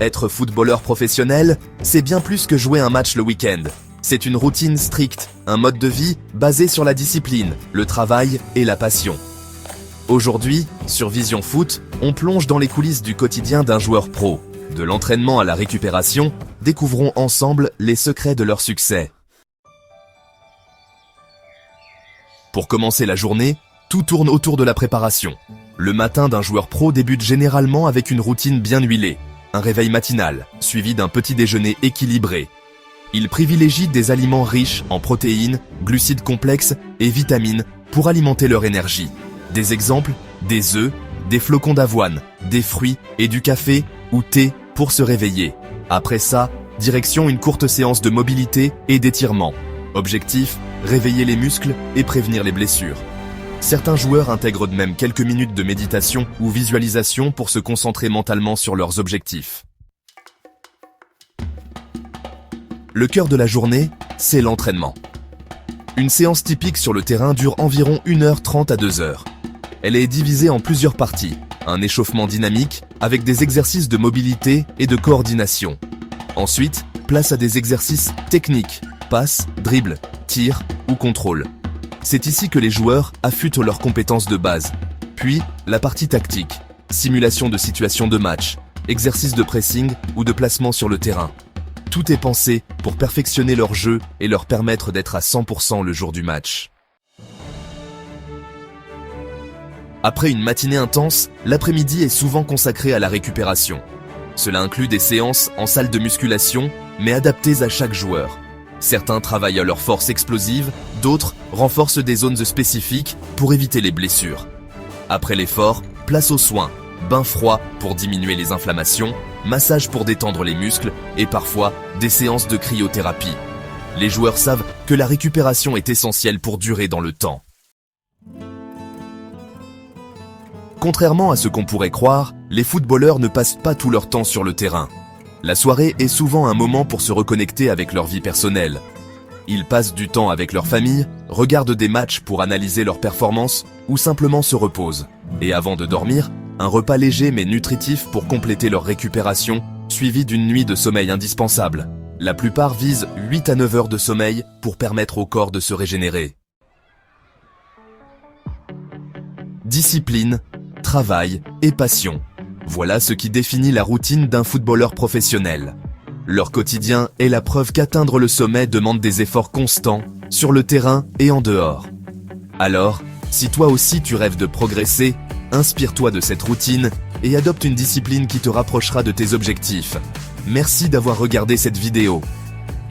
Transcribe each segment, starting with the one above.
Être footballeur professionnel, c'est bien plus que jouer un match le week-end. C'est une routine stricte, un mode de vie basé sur la discipline, le travail et la passion. Aujourd'hui, sur Vision Foot, on plonge dans les coulisses du quotidien d'un joueur pro. De l'entraînement à la récupération, découvrons ensemble les secrets de leur succès. Pour commencer la journée, tout tourne autour de la préparation. Le matin d'un joueur pro débute généralement avec une routine bien huilée. Un réveil matinal, suivi d'un petit déjeuner équilibré. Il privilégie des aliments riches en protéines, glucides complexes et vitamines pour alimenter leur énergie. Des exemples, des œufs, des flocons d'avoine, des fruits et du café ou thé pour se réveiller. Après ça, direction une courte séance de mobilité et d'étirement. Objectif, réveiller les muscles et prévenir les blessures. Certains joueurs intègrent de même quelques minutes de méditation ou visualisation pour se concentrer mentalement sur leurs objectifs. Le cœur de la journée, c'est l'entraînement. Une séance typique sur le terrain dure environ 1h30 à 2h. Elle est divisée en plusieurs parties. Un échauffement dynamique avec des exercices de mobilité et de coordination. Ensuite, place à des exercices techniques, passe, dribble, tir ou contrôle. C'est ici que les joueurs affûtent leurs compétences de base. Puis, la partie tactique, simulation de situations de match, exercice de pressing ou de placement sur le terrain. Tout est pensé pour perfectionner leur jeu et leur permettre d'être à 100% le jour du match. Après une matinée intense, l'après-midi est souvent consacré à la récupération. Cela inclut des séances en salle de musculation, mais adaptées à chaque joueur. Certains travaillent à leur force explosive, d'autres renforcent des zones spécifiques pour éviter les blessures. Après l'effort, place aux soins, bain froid pour diminuer les inflammations, massage pour détendre les muscles et parfois des séances de cryothérapie. Les joueurs savent que la récupération est essentielle pour durer dans le temps. Contrairement à ce qu'on pourrait croire, les footballeurs ne passent pas tout leur temps sur le terrain. La soirée est souvent un moment pour se reconnecter avec leur vie personnelle. Ils passent du temps avec leur famille, regardent des matchs pour analyser leurs performances ou simplement se reposent. Et avant de dormir, un repas léger mais nutritif pour compléter leur récupération, suivi d'une nuit de sommeil indispensable. La plupart visent 8 à 9 heures de sommeil pour permettre au corps de se régénérer. Discipline, travail et passion. Voilà ce qui définit la routine d'un footballeur professionnel. Leur quotidien est la preuve qu'atteindre le sommet demande des efforts constants, sur le terrain et en dehors. Alors, si toi aussi tu rêves de progresser, inspire-toi de cette routine et adopte une discipline qui te rapprochera de tes objectifs. Merci d'avoir regardé cette vidéo.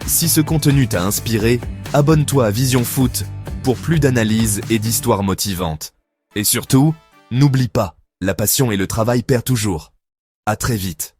Si ce contenu t'a inspiré, abonne-toi à Vision Foot pour plus d'analyses et d'histoires motivantes. Et surtout, n'oublie pas, la passion et le travail paient toujours. À très vite.